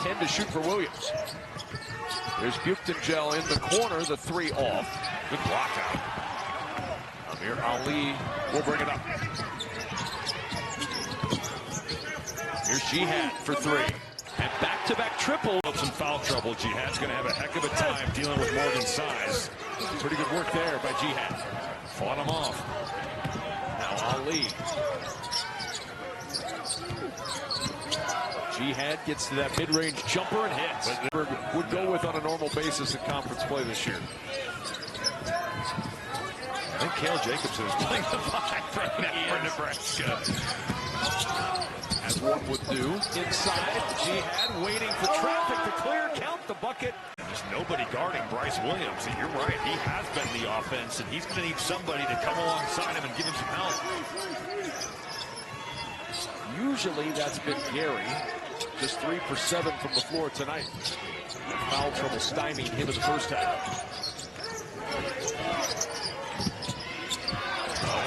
10 to shoot for Williams. There's Buchtengel in the corner, the three off. Good block out. Amir Ali will bring it up. Here's Jihad for three. And back-to-back triple. Some foul trouble. Jihad's going to have a heck of a time dealing with Morgan's size. Pretty good work there by Jihad. Fought him off. Now Ali. Jihad gets to that mid-range jumper and hits. But would go with on a normal basis in conference play this year. I think Cale Jacobson is playing the 5 right now for Nebraska. As one would do. Inside, Jihad waiting for traffic to clear, count the bucket. There's nobody guarding Bryce Williams. You're right, he has been the offense, and he's going to need somebody to come alongside him and give him some help. Usually that's been Gary. Just 3 for 7 from the floor tonight. Foul trouble stymieing him in the first half.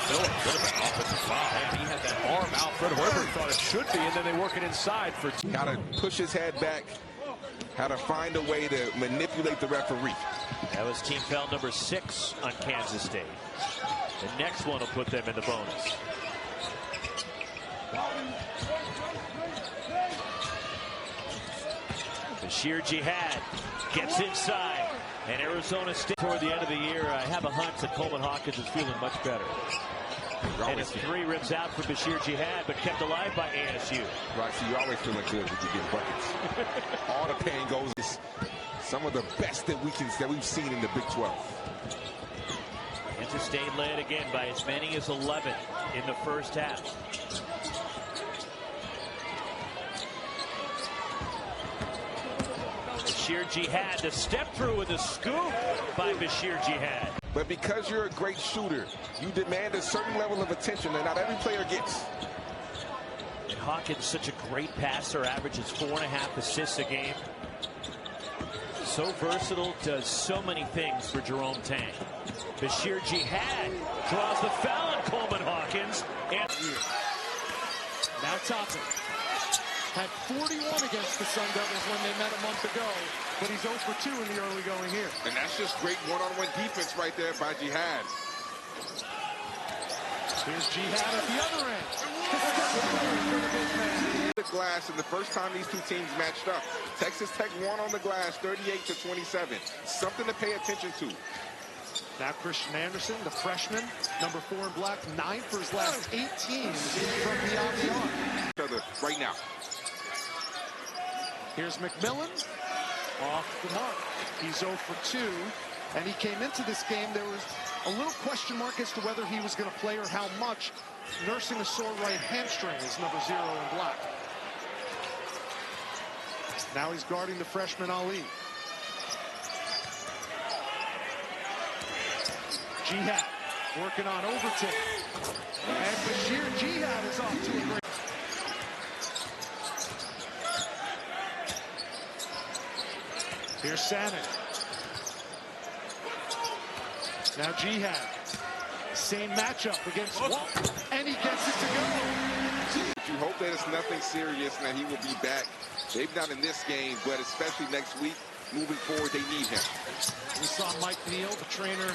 Phillips would have been offensive foul. And he had that arm out. Fred Hoiberg thought it should be, and then they work it inside for two. How to push his head back, how to find a way to manipulate the referee. That was team foul number 6 on Kansas State. The next one will put them in the bonus. Basheer Jihad gets inside. And Arizona State toward the end of the year, I have a hunch that Coleman Hawkins is feeling much better. And his 3 rips out for Basheer Jihad, but kept alive by ASU. Right, so you're always feeling good when you get buckets. All the pain goes. Some of the best that we've seen in the Big 12. Kansas State led again by as many as 11 in the first half. Basheer Jihad, the step through with a scoop by Basheer Jihad. But because you're a great shooter, you demand a certain level of attention that not every player gets. And Hawkins, such a great passer, averages 4.5 assists a game. So versatile, does so many things for Jerome Tang. Basheer Jihad draws the foul on Coleman Hawkins. And now Toppin had 41 against the Sun Devils when they met a month ago, but he's 0 for 2 in the early going here. And that's just great one-on-one defense right there by Jihad. Here's Jihad at the other end. The glass, and the first time these two teams matched up, Texas Tech won on the glass 38-27. Something to pay attention to. Now Christian Anderson, the freshman, number 4 in black, 9 for his last 18 from beyond the arc. Right now. Here's McMillan, off the mark. He's 0 for 2, and he came into this game. There was a little question mark as to whether he was going to play or how much. Nursing a sore right hamstring is number 0 in black. Now he's guarding the freshman Ali. Jihad working on Overton. And Basheer Jihad is off to a great. Here's Sanek. Now Jihad. Same matchup against Walt. And he gets it to go. You hope that it's nothing serious and that he will be back. Maybe not in this game, but especially next week. Moving forward, they need him. We saw Mike Neal, the trainer,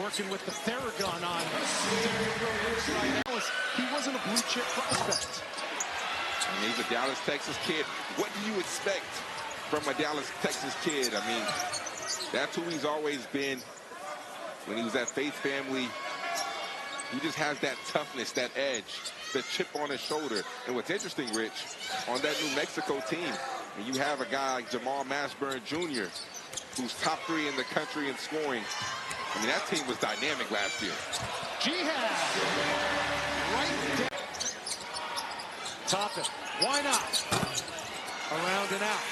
working with the Theragun on. He wasn't a blue chip prospect. And he's a Dallas, Texas kid. What do you expect from a Dallas, Texas kid? I mean, that's who he's always been. When he was at Faith Family, he just has that toughness, that edge, the chip on his shoulder. And what's interesting, Rich, on that New Mexico team, and you have a guy like Jamal Mashburn Jr., who's top 3 in the country in scoring. I mean, that team was dynamic last year. Jihad, right down. Toppin, why not? Around and out.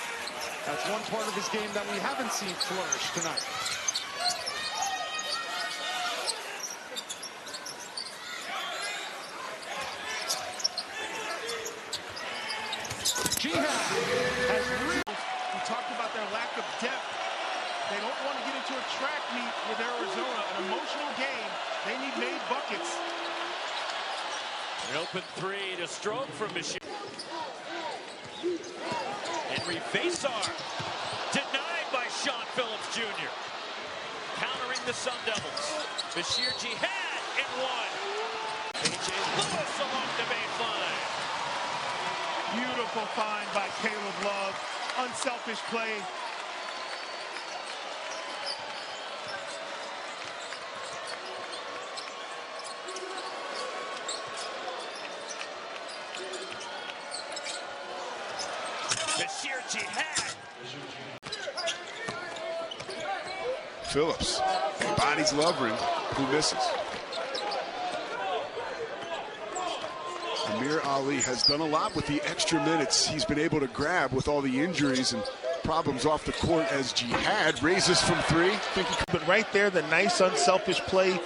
That's one part of his game that we haven't seen flourish tonight. Jihad has really... We talked about their lack of depth. They don't want to get into a track meet with Arizona, an emotional game. They need made buckets. An open 3 to stroke from Basheer. Henry three. Face-arm. Denied by Sean Phillips Jr. Countering the Sun Devils. Basheer Jihad in one. A.J. Lewis along the baseline. Beautiful find by Caleb Love. Unselfish play. Basheer Jihad. Phillips, bodies Lovering, who misses. Amir Ali has done a lot with the extra minutes he's been able to grab with all the injuries and problems off the court as Jihad raises from three. But right there, the nice unselfish play.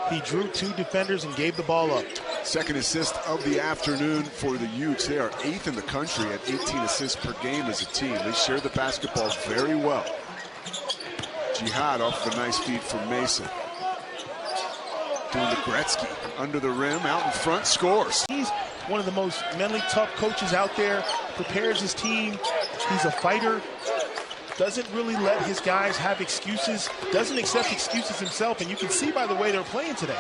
He drew two defenders and gave the ball up. Second assist of the afternoon for the Utes. They are 8th in the country at 18 assists per game as a team. They share the basketball very well. Jihad off of a nice feed from Mason. Doing the Gretzky under the rim, out in front, scores. He's one of the most mentally tough coaches out there. Prepares his team. He's a fighter. Doesn't really let his guys have excuses. Doesn't accept excuses himself. And you can see by the way they're playing today.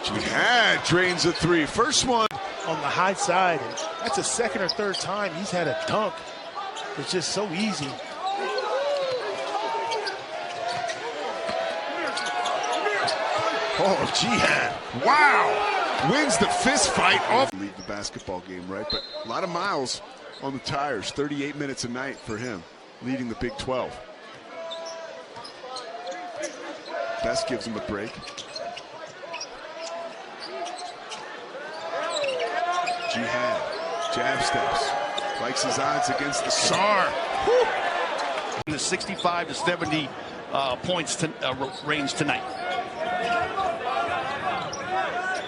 Jihad drains a three. First one. On the high side. And that's a second or third time he's had a dunk. It's just so easy. Oh, Jihad. Wow. Wins the fist fight off. Leave the basketball game, right? But a lot of miles on the tires. 38 minutes a night for him, leading the Big 12. Best gives him a break. Jihad, jab steps, likes his odds against the Sar. In the 65 to 70 points range tonight.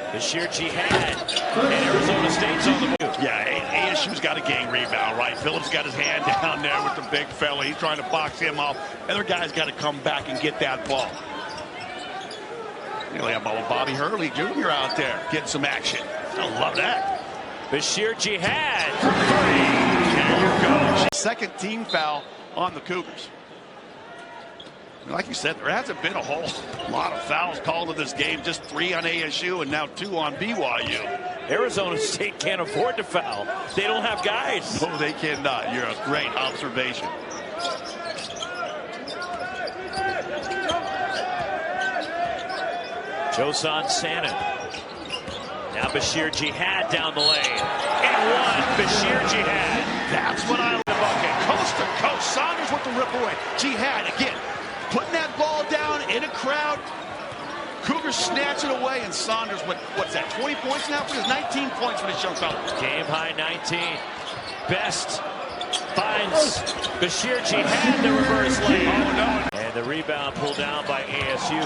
Basheer Jihad, and Arizona State's on the move. Yeah, ASU's got a gang rebound, right? Phillips got his hand down there with the big fella. He's trying to box him off. Other guy's got to come back and get that ball. You know, they have Bobby Hurley Jr. out there getting some action. I love that. Basheer Jihad. There you go. Second team foul on the Cougars. Like you said, there hasn't been a whole lot of fouls called in this game. Just 3 on ASU and now 2 on BYU. Arizona State can't afford to foul. They don't have guys. No, they cannot. You're a great observation. Josan Sanin. Now Basheer Jihad down the lane. And one, Basheer Jihad. That's what I love about it. Coast to coast. Saunders with the rip away. Jihad again. Putting that ball down in a crowd. Cougars snatch it away, and Saunders, what's that, 20 points now for his 19 points for this young fella. Game high 19. Best finds Basheer Jihad, the reverse lane. Oh, no. And the rebound pulled down by ASU.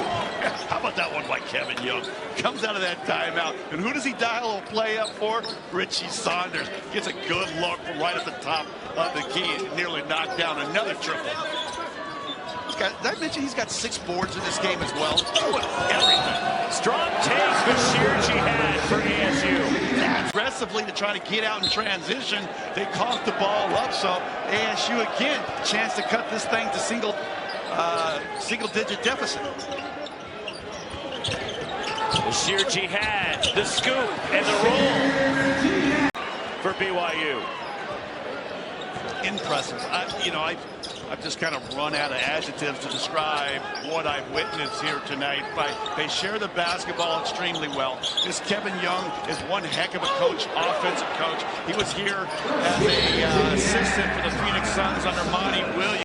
How about that one by Kevin Young? Comes out of that timeout, and who does he dial a play up for? Richie Saunders. Gets a good look from right at the top of the key and nearly knocked down another triple. Did I mention he's got 6 boards in this game as well? Everything. Strong take, Basheer Jihad for ASU. Aggressively to try to get out in transition. They coughed the ball up, so ASU again, chance to cut this thing to single-digit deficit. Basheer Jihad, the scoop and the roll for BYU. Impressive. I've just kind of run out of adjectives to describe what I've witnessed here tonight. They share the basketball extremely well. This Kevin Young is one heck of a coach, offensive coach. He was here as a assistant for the Phoenix Suns under Monty Williams.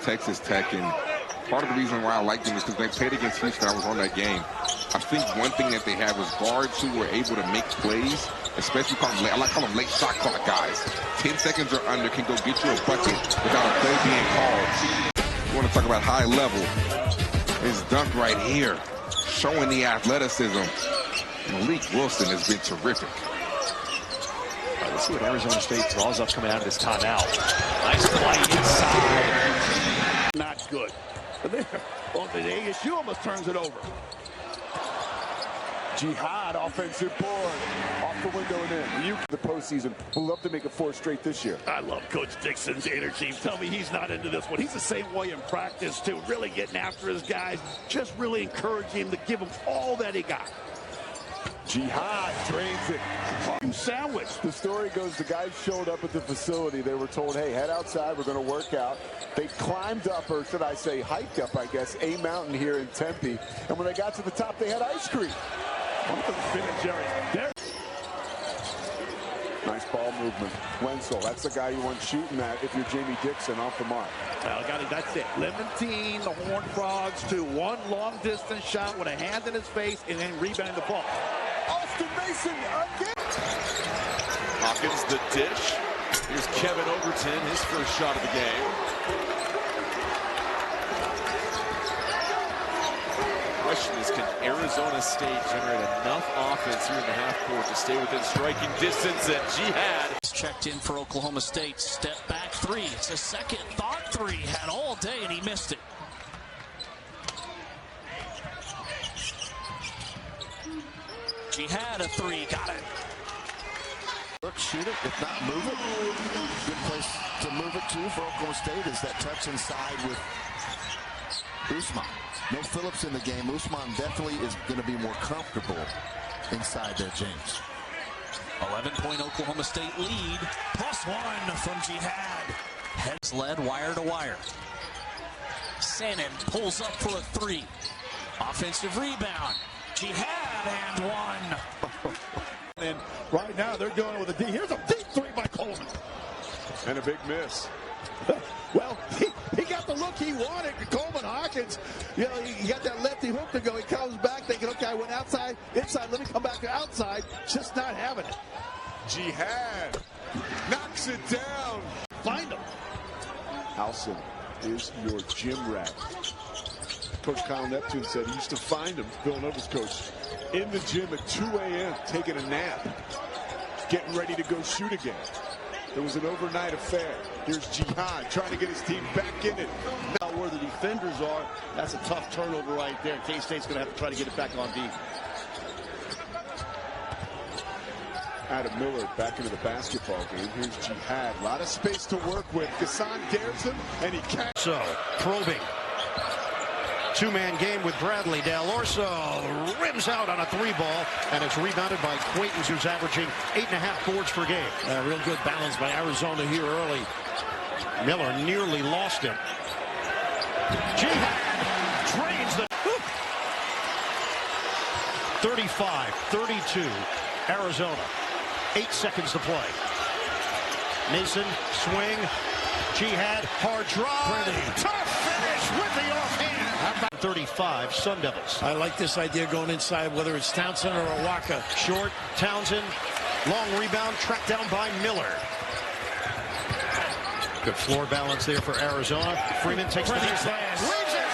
Texas Tech and part of the reason why I like them is because they played against Houston. I was on that game. I think one thing that they have is guards who were able to make plays, especially I like to call them late shot clock guys. 10 seconds or under can go get you a bucket without a play being called. You want to talk about high level? His dunk right here, showing the athleticism. Malik Wilson has been terrific. All right, let's see what Arizona State draws up coming out of this timeout. Nice play inside. Not good. But there, on the ASU almost turns it over. Jihad, offensive board, off the window and in. The postseason, we'll love to make it 4 straight this year. I love Coach Dixon's energy. Tell me he's not into this one. He's the same way in practice, too. Really getting after his guys. Just really encouraging him to give them all that he got. Jihad drains it. Sandwich. The story goes, the guys showed up at the facility. They were told, hey, head outside. We're going to work out. They climbed up, or should I say hiked up, I guess, a mountain here in Tempe. And when they got to the top, they had ice cream. Nice ball movement. Wenzel, that's the guy you want shooting at if you're Jamie Dixon off the mark. Well, that's it. Levantine, the Horned Frogs, to one long distance shot with a hand in his face and then rebounding the ball. Austin Mason again. Hawkins the dish. Here's Kevin Overton, his first shot of the game. The question is, can Arizona State generate enough offense here in the half court to stay within striking distance? And Jihad checked in for Oklahoma State. Step back three. It's a second thought three. Had all day and he missed it. Jihad a three. Got it. Shoot it, if not move it. Good place to move it to for Oklahoma State is that touch inside with Usman. No Phillips in the game. Usman definitely is going to be more comfortable inside there, James. 11-point Oklahoma State lead. +1 from Jihad. Heads led wire to wire. Sannon pulls up for a three. Offensive rebound. Jihad and one. And right now they're doing it with a D. Here's a deep three by Coleman. And a big miss. Well, he got the look he wanted. Coleman Hawkins, you know, he got that lefty hook to go. He comes back thinking, okay, I went outside, inside, let me come back to outside. Just not having it. Jihad knocks it down. Find him. Alson is your gym rat. Coach Kyle Neptune said he used to find him, Villanova's coach, in the gym at 2 a.m. taking a nap, getting ready to go shoot again. It was an overnight affair. Here's Jihad trying to get his team back in it. Now where the defenders are, that's a tough turnover right there. K-State's going to have to try to get it back on deep. Adam Miller back into the basketball game. Here's Jihad. A lot of space to work with. Gasson dares him, and he can't. So, probing. Two-man game with Bradley. Del Orso rims out on a three ball, and it's rebounded by Quaitons, who's averaging 8.5 boards per game. Real good balance by Arizona here early. Miller nearly lost him. Jihad drains the 35-32 Arizona. 8 seconds to play. Mason swing. Jihad hard drive. Tough finish with the offhand. 35 Sun Devils. I like this idea going inside, whether it's Townsend or Awaka. Short, Townsend, long rebound, tracked down by Miller. Good floor balance there for Arizona. Freeman takes the next pass. Leaves it.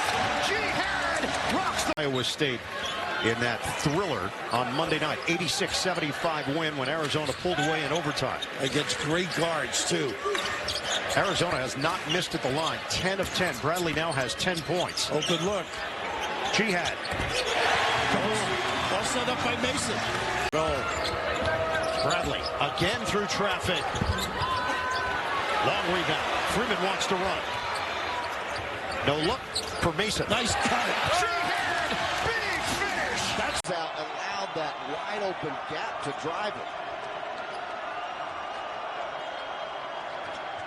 Jihad rocks the Iowa State in that thriller on Monday night. 86-75 win when Arizona pulled away in overtime. Against great guards, too. Arizona has not missed at the line. 10 of 10. Bradley now has 10 points. Oh, good look. Jihad. All set up by Mason. Goal. Bradley again through traffic. Long rebound. Freeman wants to run. No look for Mason. Nice cut. Jihad. Big finish. That's allowed that wide open gap to drive it.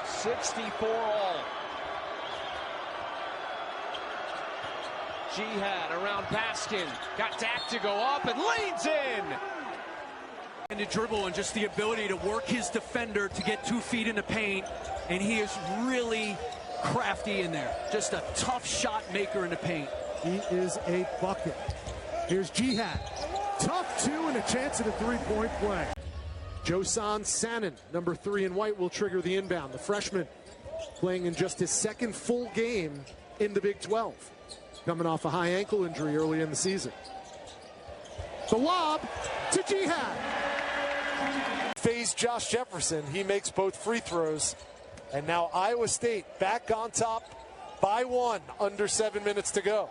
64 all. Jihad around Baskin. Got Dak to go up and leans in. And to dribble and just the ability to work his defender to get 2 feet in the paint. And he is really crafty in there. Just a tough shot maker in the paint. He is a bucket. Here's Jihad. Tough two and a chance at a three-point play. Josan Sanin, number 3 in white, will trigger the inbound. The freshman playing in just his second full game in the Big 12. Coming off a high ankle injury early in the season. The lob to Jihad. Phase Josh Jefferson. He makes both free throws. And now Iowa State back on top by 1, under 7 minutes to go.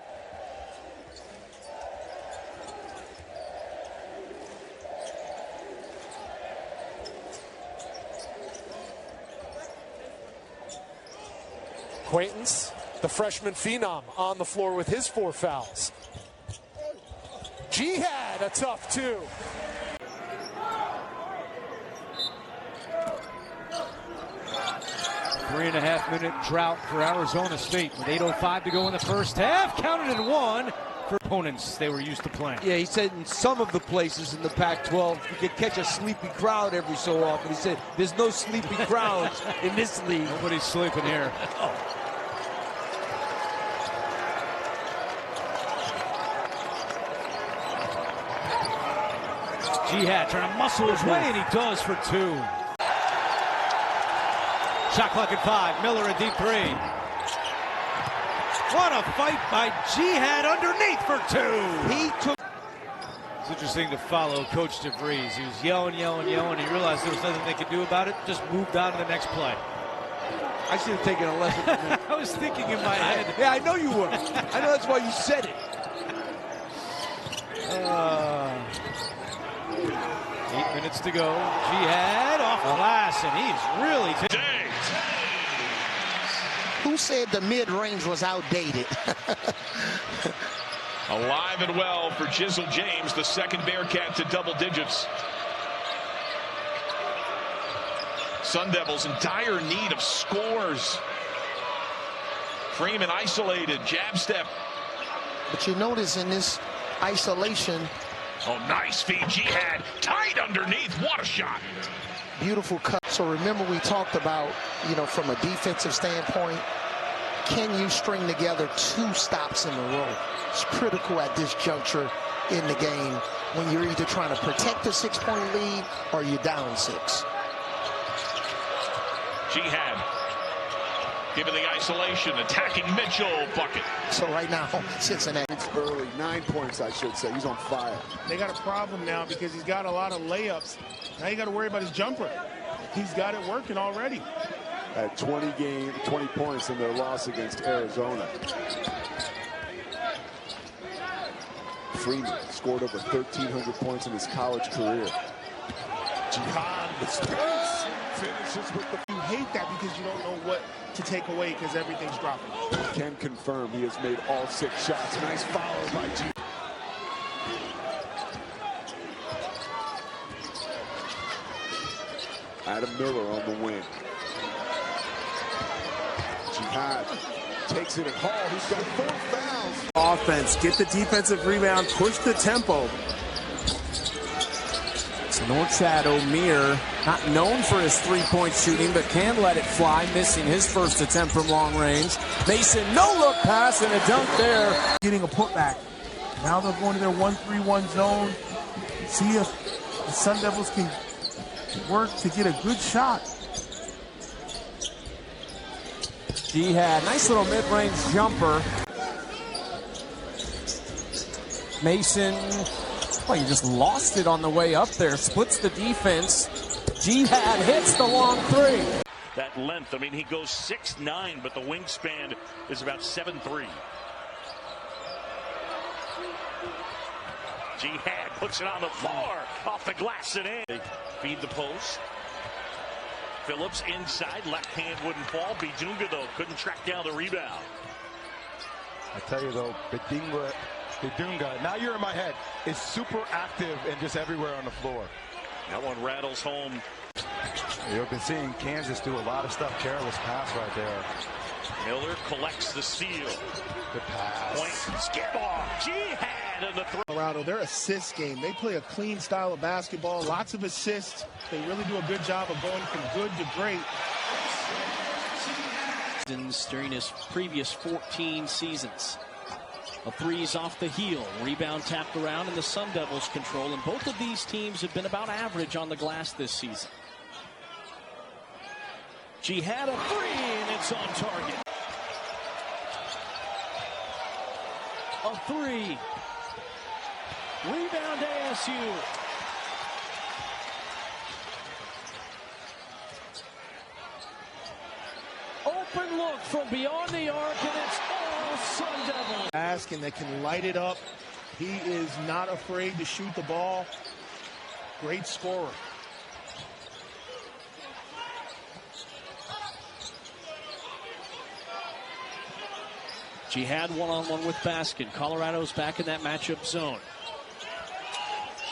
Quaintance, the freshman phenom, on the floor with his 4 fouls. Jihad, a tough 2. Three-and-a-half-minute drought for Arizona State with 8:05 to go in the first half. Counted in 1 for opponents they were used to playing. Yeah, he said in some of the places in the Pac-12, you could catch a sleepy crowd every so often. He said, there's no sleepy crowds in this league. Nobody's sleeping here. Jihad trying to muscle his way, and he does for 2. Shot clock at 5. Miller a deep 3. What a fight by Jihad underneath for 2. He took. It's interesting to follow Coach DeVries. He was yelling. He realized there was nothing they could do about it. Just moved on to the next play. I should have taken a lesson from him. I was thinking in my head. Yeah, I know you were. I know that's why you said it. 8 minutes to go. Jihad off glass, and he's really Who said the mid-range was outdated? Alive and well for Jizzle James, the second Bearcat to double digits. Sun Devils in dire need of scores. Freeman isolated, jab step. But you notice in this isolation. Oh, nice feed, Jihad. Tight underneath. What a shot. Beautiful cut. So remember we talked about, from a defensive standpoint, can you string together 2 stops in a row? It's critical at this juncture in the game when you're either trying to protect a 6-point lead or you're down 6. Jihad given the isolation, attacking Mitchell, bucket. So right now, Cincinnati. It's early, 9 points, I should say. He's on fire. They got a problem now because he's got a lot of layups. Now you got to worry about his jumper. He's got it working already. At 20 points in their loss against Arizona. Freeman scored over 1,300 points in his college career. Jihad with space finishes with the. You hate that because you don't know what to take away because everything's dropping. Can confirm he has made all 6 shots. Nice follow by G. Adam Miller on the wing. Jihad takes it at Hall. He's got 4 fouls. Offense, get the defensive rebound, push the tempo. It's Norchad O'Meara, not known for his 3-point shooting, but can let it fly, missing his first attempt from long range. Mason, no-look pass and a dunk there. Getting a putback. Now they're going to their 1-3-1 zone. See if the Sun Devils can work to get a good shot. Jihad, nice little mid-range jumper. Mason, oh, you just lost it on the way up there. Splits the defense. Jihad hits the long 3. That length, I mean, he goes 6'9", but the wingspan is about 7'3". Jihad puts it on the floor, off the glass and in. They feed the post. Phillips inside, left hand wouldn't fall. Bidunga, though, couldn't track down the rebound. I tell you, though, Bidunga, now you're in my head, is super active and just everywhere on the floor. That one rattles home. You've been seeing Kansas do a lot of stuff. Careless pass right there. Miller collects the steal. Good pass. Point, skip off. Jihad in the throw. Colorado, their assist game. They play a clean style of basketball. Lots of assists. They really do a good job of going from good to great. during his previous 14 seasons. A three's off the heel. Rebound tapped around in the Sun Devils' control, and both of these teams have been about average on the glass this season. Jihad a three, and it's on target. A three. Rebound ASU. Open look from beyond the arc, and it's all Sun Devils. And that can light it up. He is not afraid to shoot the ball. Great scorer. Jihad one-on-one with Baskin. Colorado's back in that matchup zone.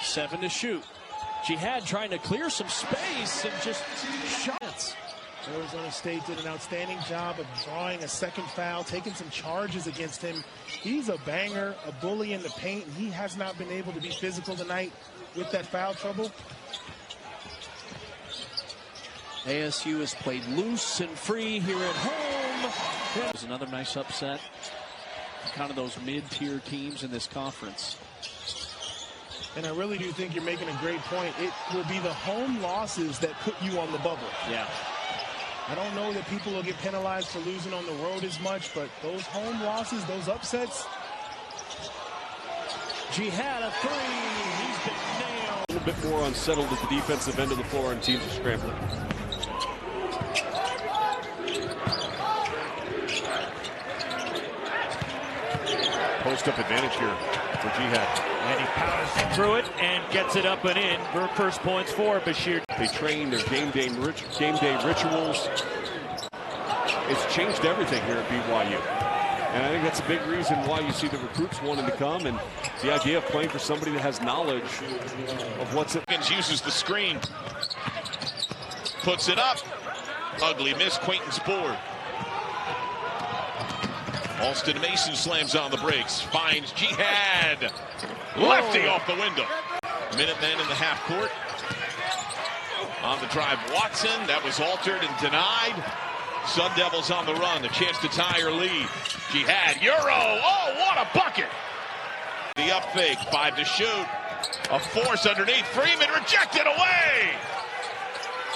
7 to shoot. Jihad trying to clear some space and just shots. Arizona State did an outstanding job of drawing a second foul, taking some charges against him. He's a banger, a bully in the paint, and he has not been able to be physical tonight with that foul trouble. ASU has played loose and free here at home. There's another nice upset. Kind of those mid-tier teams in this conference. And I really do think you're making a great point. It will be the home losses that put you on the bubble. Yeah. I don't know that people will get penalized for losing on the road as much, but those home losses, those upsets. Jihad a three. He's been nailed. A little bit more unsettled at the defensive end of the floor, and teams are scrambling. Post-up advantage here for Jihad. And he powers through it and gets it up and in. First points for Basheer. They train their game day rituals. It's changed everything here at BYU. And I think that's a big reason why you see the recruits wanting to come, and the idea of playing for somebody that has knowledge of what's it. Uses the screen. Puts it up. Ugly miss. Quainton's board. Alston Mason slams on the brakes. Finds Jihad. Lefty off the window. Minutemen in the half court. On the drive, Watson. That was altered and denied. Sun Devils on the run. A chance to tie or lead. Jihad. Euro. Oh, what a bucket. The up fake. 5 to shoot. A force underneath. Freeman rejected away.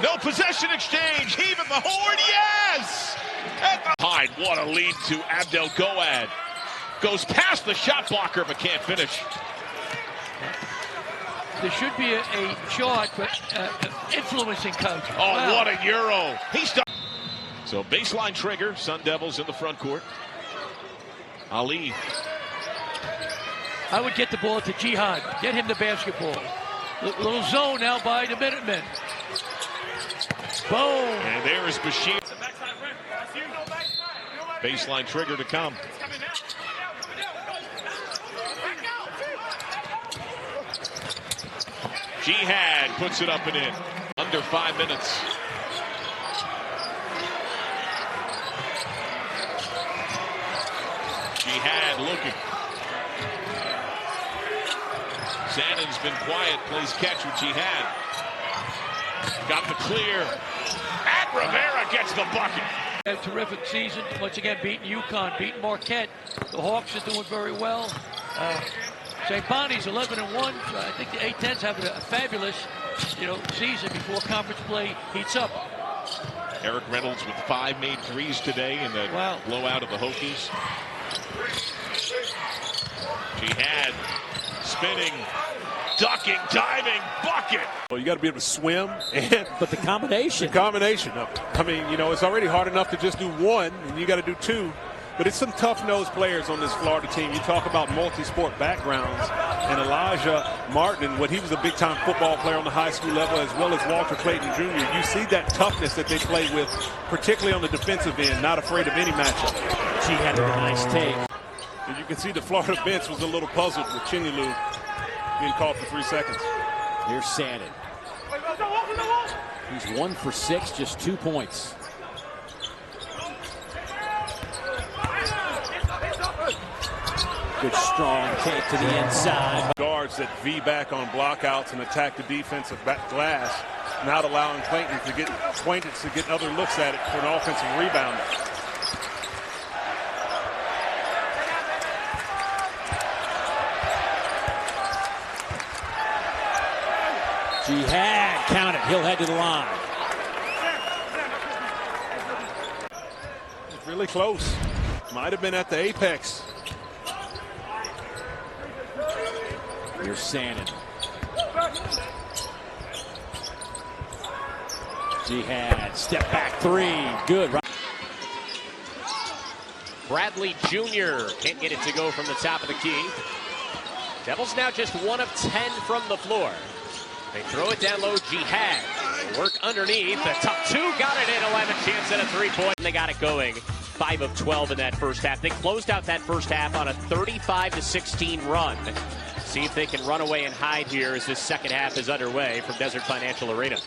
No possession exchange. Heaving the horn. Yes. Hyde, what a lead to Abdel Goad. Goes past the shot blocker, but can't finish. There should be a chart for influencing coach. Oh, wow. What a Euro. He's done. So baseline trigger, Sun Devils in the front court. Ali. I would get the ball to Jihad. Get him the basketball. Little zone now by the Minutemen. Boom. And there is Basheer. Baseline trigger to come. Jihad puts it up and in. Under 5 minutes. Jihad looking. Sannon's been quiet. Plays catch with Jihad. Got the clear. And Rivera gets the bucket. A terrific season. Once again, beating UConn, beating Marquette. The Hawks are doing very well. St. Bonnie's 11-1. I think the A-10's having a fabulous, season before conference play heats up. Eric Reynolds with 5 made threes today in the blowout of the Hokies. Jihad spinning, ducking, diving, bucket. Well, you got to be able to swim, but the combination. I mean, it's already hard enough to just do one, and you got to do two. But it's some tough-nosed players on this Florida team. You talk about multi-sport backgrounds, and Elijah Martin, he was a big-time football player on the high school level, as well as Walter Clayton Jr. You see that toughness that they play with, particularly on the defensive end, not afraid of any matchup. She had a nice take. And you can see the Florida bench was a little puzzled with Chinyelu being called for 3 seconds. Here's Shannon. He's 1 for 6, just 2 points. Good strong take to the inside. Guards that V back on blockouts and attack the defensive back glass, not allowing Quaintance to get other looks at it for an offensive rebound. Jihad, count it. He'll head to the line. It's really close. Might have been at the apex. Here's Sannon. Jihad, step back three. Good. Bradley Jr. can't get it to go from the top of the key. Devils now just 1 of 10 from the floor. They throw it down low. Jihad work underneath. The top two got it in. 11 chance at a three-point. They got it going. 5 of 12 in that first half. They closed out that first half on a 35-16 run. See if they can run away and hide here as this second half is underway from Desert Financial Arena.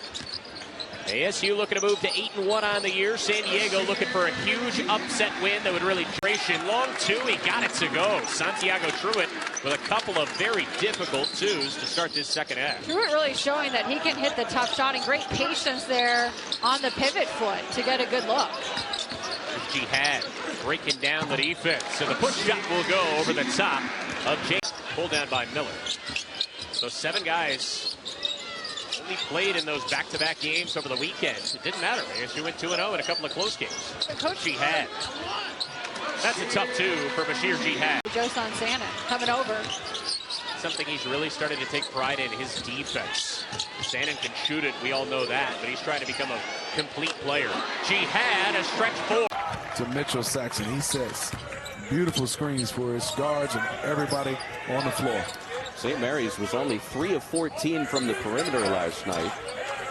ASU looking to move to 8-1 on the year. San Diego looking for a huge upset win that would really duration. Long two, he got it to go. Santiago Truitt with a couple of very difficult twos to start this second half. Truitt really showing that he can hit the tough shot and great patience there on the pivot foot to get a good look. Jihad breaking down the defense. So the push shot will go over the top of James. Pulled down by Miller. So 7 guys only played in those back-to-back games over the weekend. It didn't matter. ASU went 2-0 in a couple of close games. Coach Jihad. That's a tough two for Basheer Jihad. Joson Sannon coming over. Something he's really started to take pride in, his defense. Sannon can shoot it, we all know that, but he's trying to become a complete player. Jihad, a stretch 4. To Mitchell Saxon, he sets beautiful screens for his guards and everybody on the floor. St. Mary's was only 3 of 14 from the perimeter last night.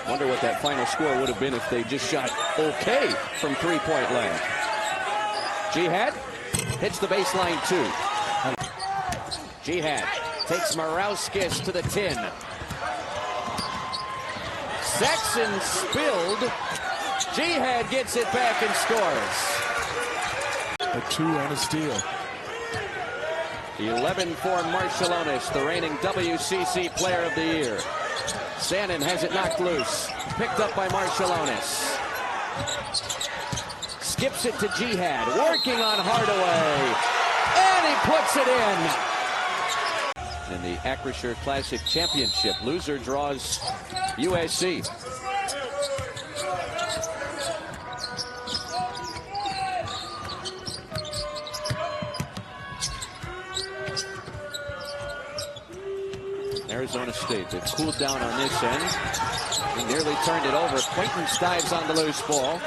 Wonder what that final score would have been if they just shot okay from three-point land. Jihad hits the baseline 2. Jihad takes Morauskas to the 10. Saxon spilled. Jihad gets it back and scores. A 2 and a steal. 11 for Marciulionis, the reigning WCC Player of the Year. Sannon has it knocked loose. Picked up by Marciulionis. Skips it to Jihad. Working on Hardaway. And he puts it in. In the Acrisure Classic Championship, loser draws USC. Arizona State, they've cooled down on this end. He nearly turned it over. Quaintance dives on the loose ball.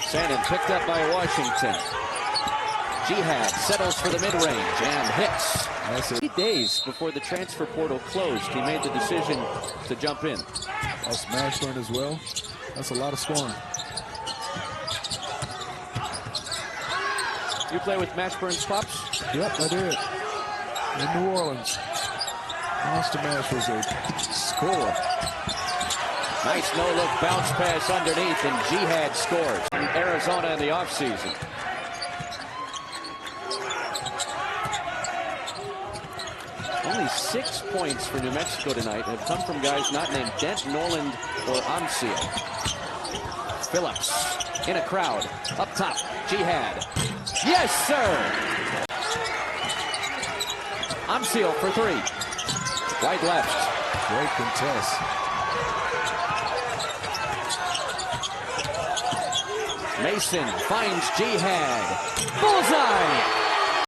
Sannon picked up by Washington. Jihad settles for the mid-range and hits. 3 days before the transfer portal closed, he made the decision to jump in. That's Mashburn as well. That's a lot of scoring. You play with Mashburn's pops? Yep, I did. In New Orleans. Monster Mash was a scorer. Nice no-look bounce pass underneath, and Jihad scores. In Arizona in the offseason. Only 6 points for New Mexico tonight have come from guys not named Dent, Noland, or Amsil. Phillips in a crowd. Up top, Jihad. Yes, sir! Amsil for 3. Right left. Great contest. Mason finds Jihad. Bullseye!